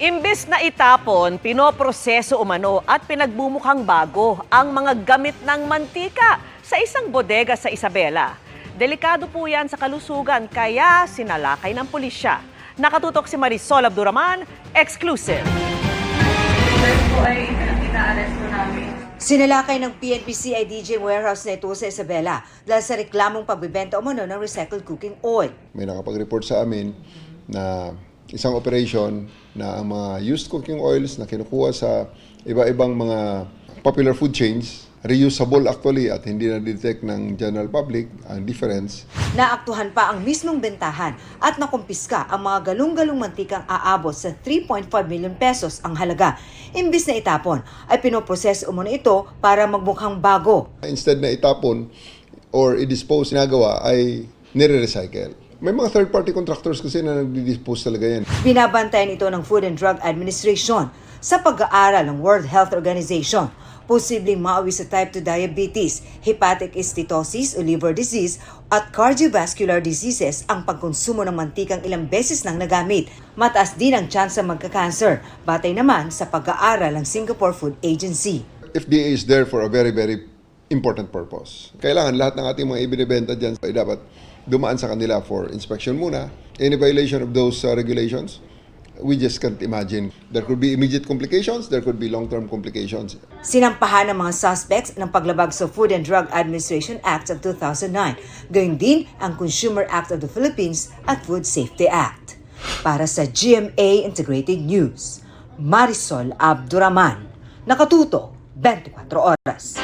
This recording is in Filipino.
Imbes na itapon, pinoproseso umano at pinagbumukhang bago ang mga gamit ng mantika sa isang bodega sa Isabela. Delikado po yan sa kalusugan kaya sinalakay ng pulisya. Nakatutok si Marisol Abduraman, exclusive. Sinalakay ng PNP-CIDG warehouse na ito sa Isabela dahil sa reklamong pagbibenta umano ng recycled cooking oil. May nakapag-report sa amin na isang operation na ang mga used cooking oils na kinukuha sa iba-ibang mga popular food chains, reusable actually at hindi na-detect ng general public ang difference. Naaktuhan pa ang mismong bentahan at nakumpiska ang mga galong-galong mantikang aabot sa 3.5 million pesos ang halaga. Imbis na itapon, ay pinoproseso umano ito para magmukhang bago. Instead na itapon or i-dispose, ginagawa ay nire-recycle. May mga third-party contractors kasi na nagdi-dispose talaga yan. Binabantayan ito ng Food and Drug Administration sa pag-aaral ng World Health Organization. Posibleng maawi sa type 2 diabetes, hepatic steatosis o liver disease at cardiovascular diseases ang pagkonsumo ng mantikang ilang beses nang nagamit. Mataas din ang tsansa magka-cancer, batay naman sa pag-aaral ng Singapore Food Agency. FDA is there for a very, very important purpose. Kailangan lahat ng ating mga ibinibenta dyan ay dapat dumaan sa kanila for inspection muna. Any violation of those regulations, we just can't imagine. There could be immediate complications, there could be long-term complications. Sinampahan ng mga suspects ng paglabag sa Food and Drug Administration Act of 2009, gayon din ang Consumer Act of the Philippines at Food Safety Act. Para sa GMA Integrated News, Marisol Abduraman, nakatuto 24 oras.